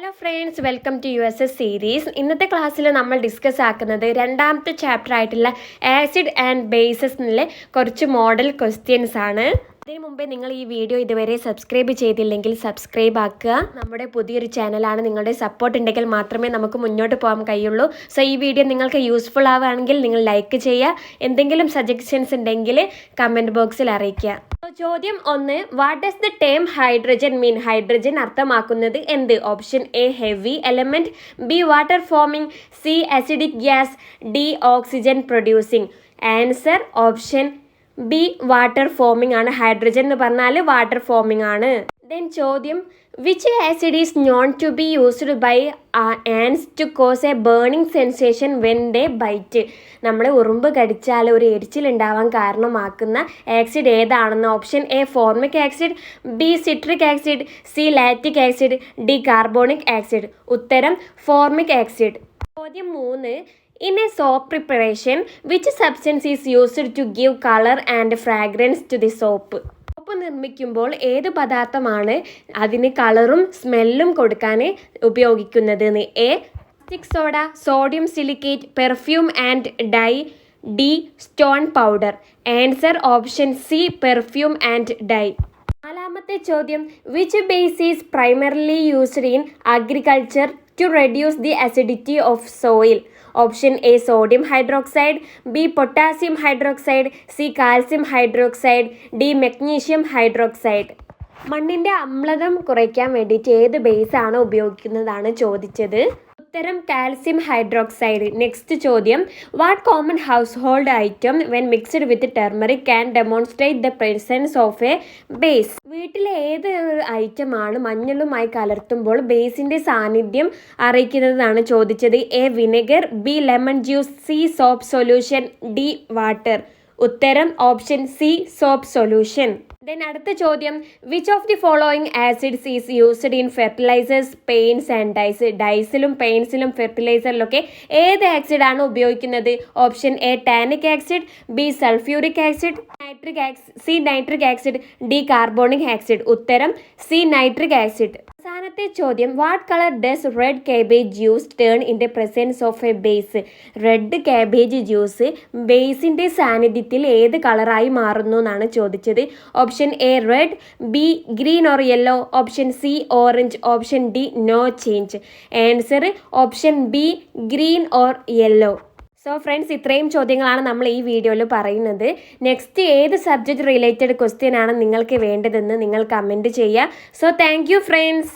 Hello friends, welcome to USS series. ഇന്നത്തെ ക്ലാസ്സിൽ നമ്മൾ ഡിസ്കസ് ആക്കുന്നത് രണ്ടാമത്തെ ചാപ്റ്റർ ആയിട്ടുള്ള ആസിഡ് ആൻഡ് ബേസസ് എന്നുള്ള കുറച്ച് മോഡൽ ക്വസ്റ്റ്യൻസ് ആണ്. അതിന് മുമ്പേ നിങ്ങൾ ഈ വീഡിയോ ഇതുവരെ സബ്സ്ക്രൈബ് ചെയ്തില്ലെങ്കിൽ സബ്സ്ക്രൈബ് ആക്കുക. നമ്മുടെ പുതിയൊരു ചാനലാണ്. നിങ്ങളുടെ സപ്പോർട്ട് ഉണ്ടെങ്കിൽ മാത്രമേ നമുക്ക് മുന്നോട്ട് പോകാൻ കഴിയുള്ളൂ. സോ ഈ വീഡിയോ നിങ്ങൾക്ക് യൂസ്ഫുൾ ആവുകയാണെങ്കിൽ നിങ്ങൾ ലൈക്ക് ചെയ്യുക. എന്തെങ്കിലും സജഷൻസ് ഉണ്ടെങ്കിൽ കമൻറ്റ് ബോക്സിൽ അറിയിക്കുക. ചോദ്യം 1, what does the term hydrogen mean? Hydrogen അർത്ഥമാക്കുന്നത് എന്ത്? Option A heavy element, B water forming, C acidic gas, D oxygen producing. Answer option B water forming ആണ്. ഹൈഡ്രജൻ എന്ന് പറഞ്ഞാൽ വാട്ടർ ഫോമിംഗ് ആണ്. ദെൻ ചോദ്യം, which acid is known to be used by ants to cause a burning sensation when they bite? നമ്മൾ ഉറുമ്പ് കടിച്ചാൽ ഒരു എരിച്ചിലുണ്ടാവാൻ കാരണമാക്കുന്ന ആസിഡ് ഏതാണെന്ന്? Option A formic acid, B citric acid, C lactic acid, D carbonic acid. ഉത്തരം formic acid. ചോദ്യം 3, in a soap preparation, which substance is used to give color and fragrance to the soap? Soap നിർമ്മിക്കുമ്പോൾ ഏത് പദാർത്ഥമാണ് അതിന് കളറും സ്മെല്ലും കൊടുക്കാൻ ഉപയോഗിക്കുന്നത്? A caustic soda, sodium silicate, perfume and dye, D stone powder. Answer option C perfume and dye. നാലാമത്തെ ചോദ്യം, which base is primarily used in agriculture to reduce the acidity of soil? Option A sodium hydroxide, B potassium hydroxide, C calcium hydroxide, D magnesium hydroxide. മണ്ണിൻ്റെ അമ്ലതം കുറയ്ക്കാൻ വേണ്ടിയിട്ട് ഏത് base ആണ് ഉപയോഗിക്കുന്നതാണ് ചോദിച്ചത്. ഉത്തരം കാൽസ്യം ഹൈഡ്രോക്സൈഡ്. നെക്സ്റ്റ് ചോദ്യം, what common household item when mixed with turmeric can demonstrate the presence of a base? വീട്ടിലെ ഏത് ഐറ്റമാണ് മഞ്ഞളുമായി കലർത്തുമ്പോൾ ബേസിൻ്റെ സാന്നിധ്യം അറിയിക്കുന്നതാണ് ചോദിച്ചത്. A vinegar, B lemon juice, C soap solution, D water. ഉത്തരം option C soap solution. Then അടുത്ത ചോദ്യം, which of the following acids is used in fertilisers, paints and dyes? ഡൈസിലും പെയിൻറ്റ്സിലും ഫെർട്ടിലൈസറിലൊക്കെ ഏത് ആസിഡാണ് ഉപയോഗിക്കുന്നത്? Option A tannic acid, B sulphuric acid, C nitric acid, D carbonic acid. ഉത്തരം സി നൈട്രിക് ആസിഡ്. അവസാനത്തെ ചോദ്യം, what colour does red cabbage juice turn in the presence of a base? Red cabbage juice ബേസിൻ്റെ സാന്നിധ്യത്തിൽ ഏത് കളറായി മാറുന്നു എന്നാണ് ചോദിച്ചത്. Option A red, B green or yellow, option C orange, option D no change. Answer option B green or yellow. So friends, ഇത്രയും ചോദ്യങ്ങളാണ് നമ്മൾ ഈ വീഡിയോയിൽ പറയുന്നത്. നെക്സ്റ്റ് ഏത് സബ്ജക്റ്റ് റിലേറ്റഡ് ക്വസ്റ്റ്യൻ ആണ് നിങ്ങൾക്ക് വേണ്ടതെന്ന് നിങ്ങൾ കമൻറ്റ് ചെയ്യുക. So thank you friends.